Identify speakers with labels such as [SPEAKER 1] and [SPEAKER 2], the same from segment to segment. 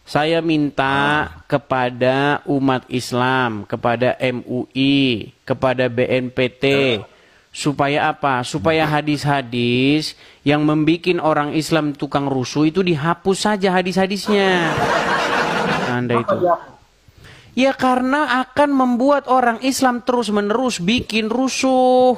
[SPEAKER 1] Saya minta kepada umat Islam, kepada MUI, kepada BNPT, supaya apa? Supaya hadis-hadis yang membuat orang Islam tukang rusuh itu dihapus saja hadis-hadisnya. Anda itu. Ya karena akan membuat orang Islam terus-menerus bikin rusuh.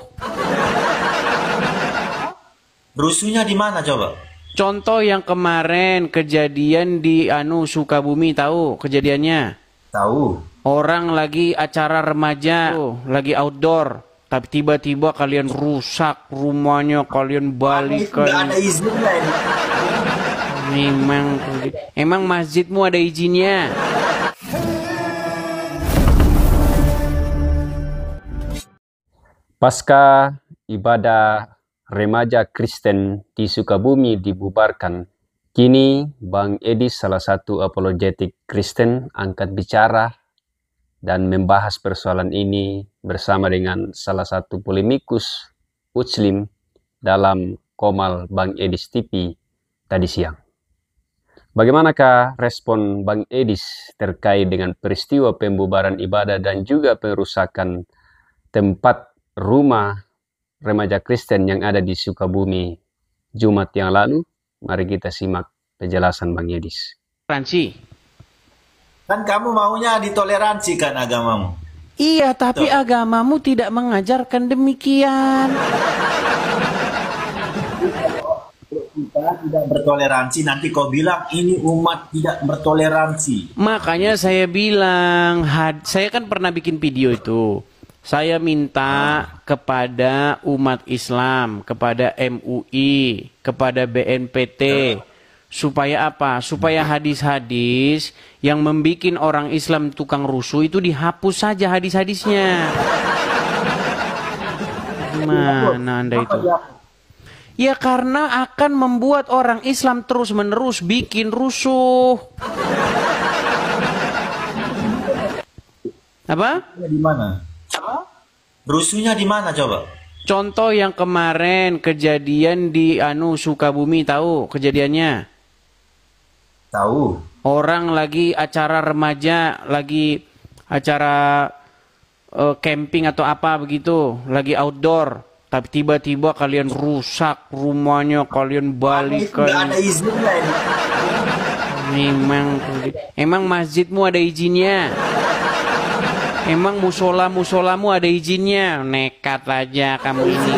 [SPEAKER 2] Rusuhnya di mana coba?
[SPEAKER 1] Contoh yang kemarin kejadian di Sukabumi, tahu kejadiannya?
[SPEAKER 2] Tahu.
[SPEAKER 1] Orang lagi acara remaja, lagi outdoor, tapi tiba-tiba kalian rusak rumahnya, kalian balik
[SPEAKER 2] Nggak ada izinnya ini.
[SPEAKER 1] Emang masjidmu ada izinnya?
[SPEAKER 3] Pasca ibadah remaja Kristen di Sukabumi dibubarkan, kini Bang Edi, salah satu apologetik Kristen, angkat bicara dan membahas persoalan ini bersama dengan salah satu polemikus Muslim dalam Komal Bang Edis TV tadi siang. Bagaimanakah respon Bang Edis terkait dengan peristiwa pembubaran ibadah dan juga perusakan tempat rumah remaja Kristen yang ada di Sukabumi Jumat yang lalu? Mari kita simak penjelasan Bang Edis.
[SPEAKER 1] Toleransi.
[SPEAKER 2] Kan kamu maunya ditoleransi kan agamamu?
[SPEAKER 1] Iya, tapi agamamu tidak mengajarkan demikian.
[SPEAKER 2] Kita tidak bertoleransi, nanti kau bilang ini umat tidak bertoleransi.
[SPEAKER 1] Makanya saya bilang, saya kan pernah bikin video itu. Saya minta kepada umat Islam, kepada MUI, kepada BNPT, supaya apa? Supaya hadis-hadis yang membuat orang Islam tukang rusuh itu dihapus saja hadis-hadisnya. Mana Anda itu? Ya karena akan membuat orang Islam terus-menerus bikin rusuh. Apa?
[SPEAKER 2] Di mana? Rusuhnya di mana coba?
[SPEAKER 1] Contoh yang kemarin kejadian di Sukabumi, tahu kejadiannya?
[SPEAKER 2] Tahu.
[SPEAKER 1] Orang lagi acara remaja, lagi acara camping atau apa begitu, lagi outdoor, tapi tiba-tiba kalian rusak rumahnya, kalian balik
[SPEAKER 2] Nggak ada izinnya ini.
[SPEAKER 1] Emang masjidmu ada izinnya? Emang musolamu ada izinnya? Nekat aja kamu ini.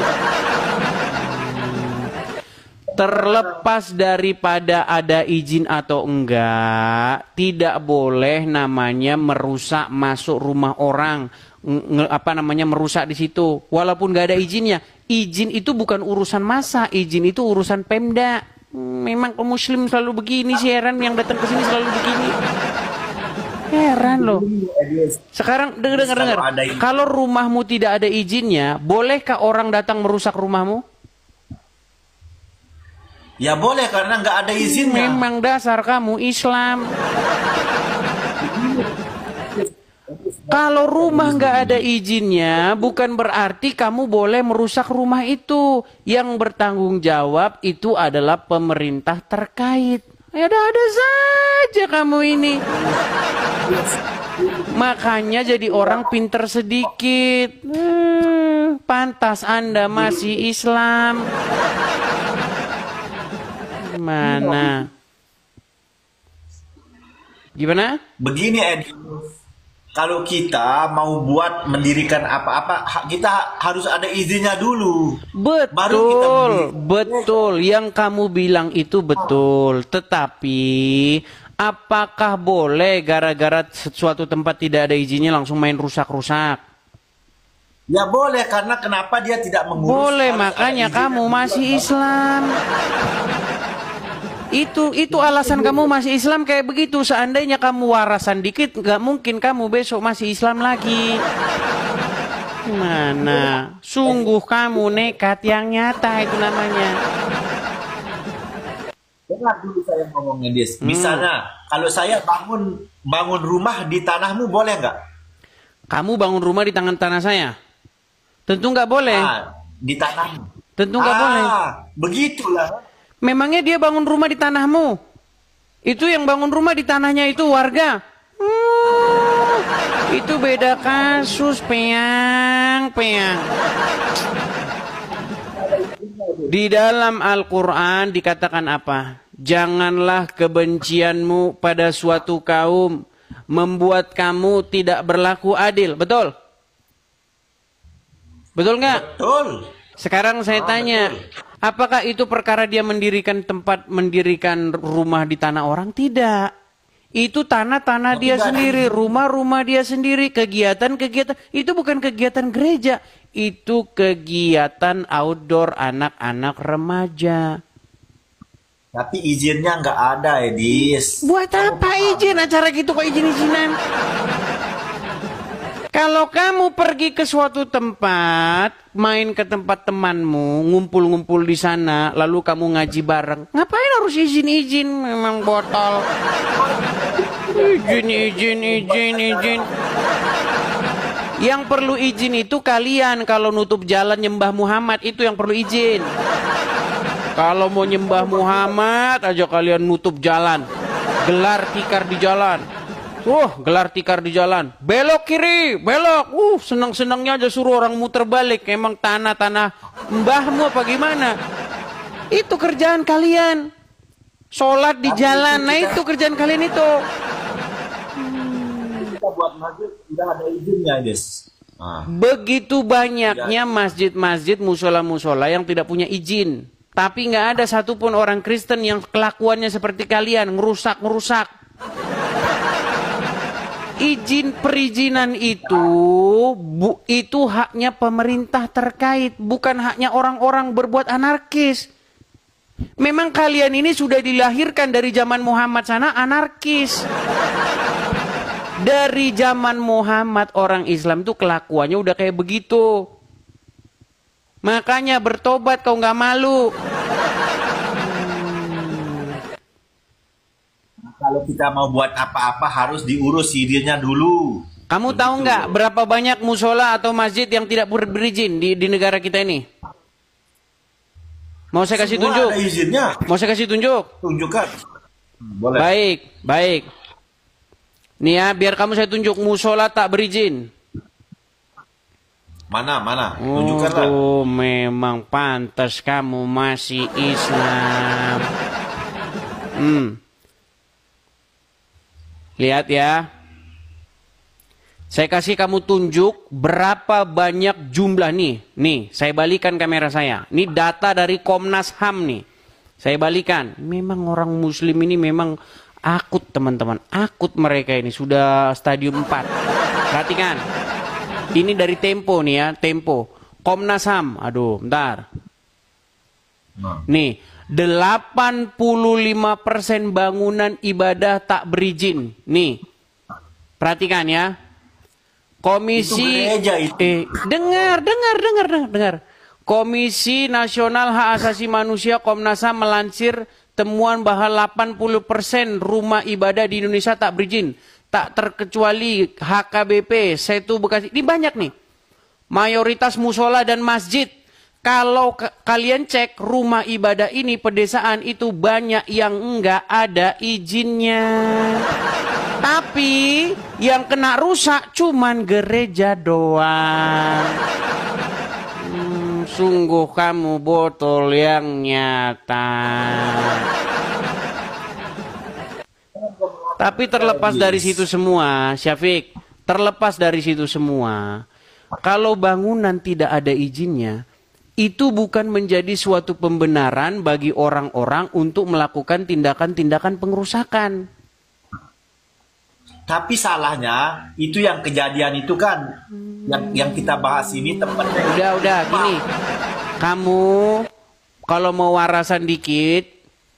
[SPEAKER 1] Terlepas daripada ada izin atau enggak, tidak boleh namanya merusak masuk rumah orang, merusak di situ. Walaupun nggak ada izinnya. Izin itu bukan urusan massa, izin itu urusan Pemda. Memang kaum Muslim selalu begini sih, heran yang datang ke sini selalu begini. Heran loh. Sekarang dengar. Kalau rumahmu tidak ada izinnya, bolehkah orang datang merusak rumahmu?
[SPEAKER 2] Ya boleh karena nggak ada izinnya.
[SPEAKER 1] Memang dasar kamu Islam. Kalau rumah nggak ada izinnya, bukan berarti kamu boleh merusak rumah itu. Yang bertanggung jawab itu adalah pemerintah terkait. Ada saja kamu ini. Makanya jadi orang pinter sedikit. Pantas Anda masih Islam. Gimana?
[SPEAKER 2] Begini Edi, kalau kita mau buat mendirikan apa-apa, kita harus ada izinnya dulu.
[SPEAKER 1] Betul. Yang kamu bilang itu betul. Tetapi apakah boleh gara-gara suatu tempat tidak ada izinnya langsung main rusak-rusak?
[SPEAKER 2] Ya boleh, karena kenapa dia tidak mengurus?
[SPEAKER 1] Boleh, makanya kamu masih Islam. Itu alasan kamu masih Islam kayak begitu. Seandainya kamu warasan dikit, nggak mungkin kamu besok masih Islam lagi. Gimana? Sungguh kamu nekat yang nyata itu namanya.
[SPEAKER 2] Dengar dulu saya ngomongnya, Dis. Misalnya, kalau saya bangun rumah di tanahmu, boleh nggak?
[SPEAKER 1] Kamu bangun rumah di tanah saya? Tentu nggak boleh.
[SPEAKER 2] Di tanahmu.
[SPEAKER 1] Tentu nggak boleh.
[SPEAKER 2] Begitulah.
[SPEAKER 1] Memangnya dia bangun rumah di tanahmu? Itu yang bangun rumah di tanahnya itu warga. Itu beda kasus, peang. Di dalam Al-Quran dikatakan apa? Janganlah kebencianmu pada suatu kaum membuat kamu tidak berlaku adil. Betul? Betul nggak?
[SPEAKER 2] Betul.
[SPEAKER 1] Sekarang saya tanya, apakah itu perkara dia mendirikan rumah di tanah orang? Tidak. Itu tanah-tanah dia sendiri, rumah-rumah dia sendiri, kegiatan-kegiatan. Itu bukan kegiatan gereja, itu kegiatan outdoor anak-anak remaja.
[SPEAKER 2] Tapi izinnya nggak ada, Edis.
[SPEAKER 1] Buat apa izin acara gitu kok izin-izinan? Kalau kamu pergi ke suatu tempat, main ke tempat temanmu, ngumpul-ngumpul di sana, lalu kamu ngaji bareng, ngapain harus izin-izin? Memang botol. Izin. Yang perlu izin itu kalian kalau nutup jalan nyembah Muhammad, itu yang perlu izin. Kalau mau nyembah Muhammad aja kalian nutup jalan, gelar tikar di jalan. Gelar tikar di jalan. Belok kiri, belok. Senang-senangnya aja suruh orang muter balik. Emang tanah-tanah mbahmu apa gimana? Itu kerjaan kalian. Sholat di jalan. Nah itu kerjaan kalian itu.
[SPEAKER 2] Kita buat masjid udah ada izinnya, Edis.
[SPEAKER 1] Begitu banyaknya masjid-masjid, musola-musola yang tidak punya izin. Tapi nggak ada satupun orang Kristen yang kelakuannya seperti kalian, ngerusak-ngerusak. Izin perizinan itu haknya pemerintah terkait, bukan haknya orang-orang berbuat anarkis. Memang kalian ini sudah dilahirkan dari zaman Muhammad sana anarkis. Dari zaman Muhammad orang Islam tuh kelakuannya udah kayak begitu. Makanya bertobat kau nggak malu.
[SPEAKER 2] Kalau kita mau buat apa-apa harus diurus izinnya dulu.
[SPEAKER 1] Kamu tahu nggak berapa banyak musola atau masjid yang tidak berizin di negara kita ini? Mau saya kasih
[SPEAKER 2] Semua
[SPEAKER 1] tunjuk?
[SPEAKER 2] ada izinnya.
[SPEAKER 1] Mau saya kasih tunjuk?
[SPEAKER 2] Tunjukkan. Boleh.
[SPEAKER 1] Baik. Nih ya, biar kamu saya tunjuk musola tak berizin.
[SPEAKER 2] Mana? Tunjukkanlah.
[SPEAKER 1] Oh, memang pantas kamu masih Islam. Lihat ya. Saya kasih kamu tunjuk berapa banyak jumlah nih. Nih, saya balikan kamera saya. Ini data dari Komnas HAM nih. Saya balikan. Memang orang muslim ini memang akut, teman-teman. Akut mereka ini. Sudah stadium 4. Perhatikan. Ini dari Tempo nih ya. Tempo. Komnas HAM. Aduh, bentar. Nih. 85% bangunan ibadah tak berizin. Nih. Perhatikan ya. Komisi
[SPEAKER 2] itu gereja itu.
[SPEAKER 1] Dengar. Komisi Nasional Hak Asasi Manusia Komnas HAM melansir temuan bahwa 80% rumah ibadah di Indonesia tak berizin. Tak terkecuali HKBP, Setu Bekasi. Ini banyak nih. Mayoritas musola dan masjid. Kalau kalian cek rumah ibadah ini pedesaan itu banyak yang enggak ada izinnya. Tapi yang kena rusak cuman gereja doang. Sungguh kamu botol yang nyata. Tapi terlepas dari situ semua, Syafiq, terlepas dari situ semua, kalau bangunan tidak ada izinnya, itu bukan menjadi suatu pembenaran bagi orang-orang untuk melakukan tindakan-tindakan pengerusakan.
[SPEAKER 2] Tapi salahnya itu yang kejadian itu kan yang kita bahas ini tempatnya.
[SPEAKER 1] Udah gini. Kamu kalau mau warasan dikit,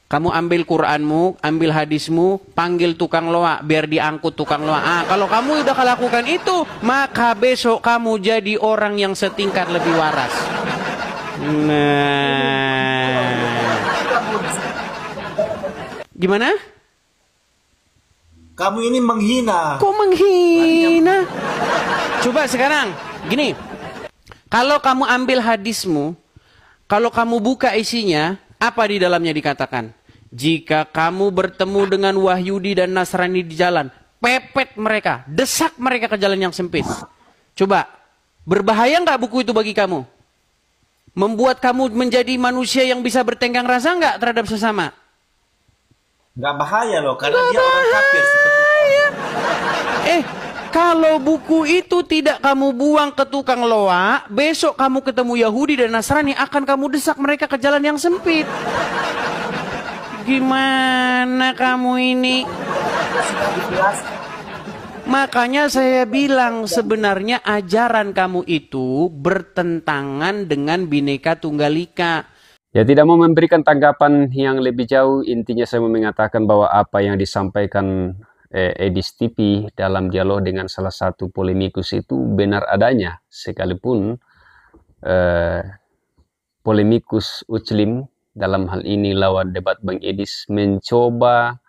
[SPEAKER 1] kamu ambil Quranmu, ambil hadismu, panggil tukang loak biar diangkut tukang loak. Kalau kamu udah lakukan itu, maka besok kamu jadi orang yang setingkat lebih waras. Nah. Gimana?
[SPEAKER 2] Kamu ini menghina.
[SPEAKER 1] Kok menghina? Coba sekarang, gini. Kalau kamu ambil hadismu, kalau kamu buka isinya, apa di dalamnya dikatakan? Jika kamu bertemu dengan Wahyudi dan Nasrani di jalan, pepet mereka, desak mereka ke jalan yang sempit. Coba, berbahaya nggak buku itu bagi kamu? Membuat kamu menjadi manusia yang bisa bertenggang rasa nggak terhadap sesama?
[SPEAKER 2] Nggak bahaya loh, karena dia orang kafir seperti
[SPEAKER 1] Kalau buku itu tidak kamu buang ke tukang loak, besok kamu ketemu Yahudi dan Nasrani, akan kamu desak mereka ke jalan yang sempit. Gimana kamu ini? Makanya saya bilang sebenarnya ajaran kamu itu bertentangan dengan Bhinneka Tunggal Ika.
[SPEAKER 3] Ya, tidak mau memberikan tanggapan yang lebih jauh, intinya saya mau mengatakan bahwa apa yang disampaikan Edis TV dalam dialog dengan salah satu polemikus itu benar adanya, sekalipun polemikus Uclim dalam hal ini lawan debat Bang Edis mencoba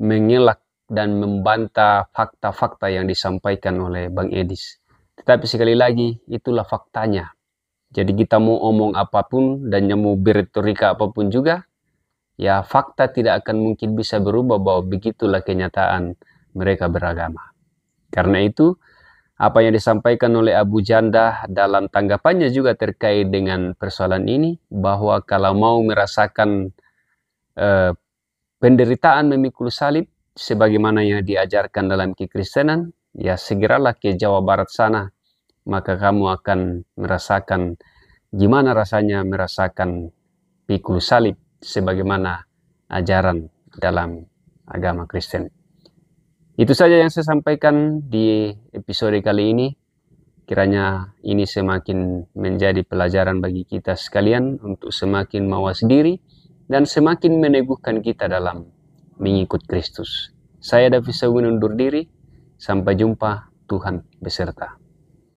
[SPEAKER 3] mengelak dan membantah fakta-fakta yang disampaikan oleh Bang Edis. Tetapi sekali lagi, itulah faktanya. Jadi kita mau omong apapun dan mau berretorika apapun juga, ya fakta tidak akan mungkin bisa berubah bahwa begitulah kenyataan mereka beragama. Karena itu, apa yang disampaikan oleh Abu Janda dalam tanggapannya juga terkait dengan persoalan ini, bahwa kalau mau merasakan penderitaan memikul salib, sebagaimana yang diajarkan dalam kekristenan, ya segeralah ke Jawa Barat sana, maka kamu akan merasakan gimana rasanya merasakan pikul salib sebagaimana ajaran dalam agama Kristen. Itu saja yang saya sampaikan di episode kali ini. Kiranya ini semakin menjadi pelajaran bagi kita sekalian untuk semakin mawas diri dan semakin meneguhkan kita dalam mengikut Kristus. Saya David Sawi undur diri. Sampai jumpa, Tuhan beserta.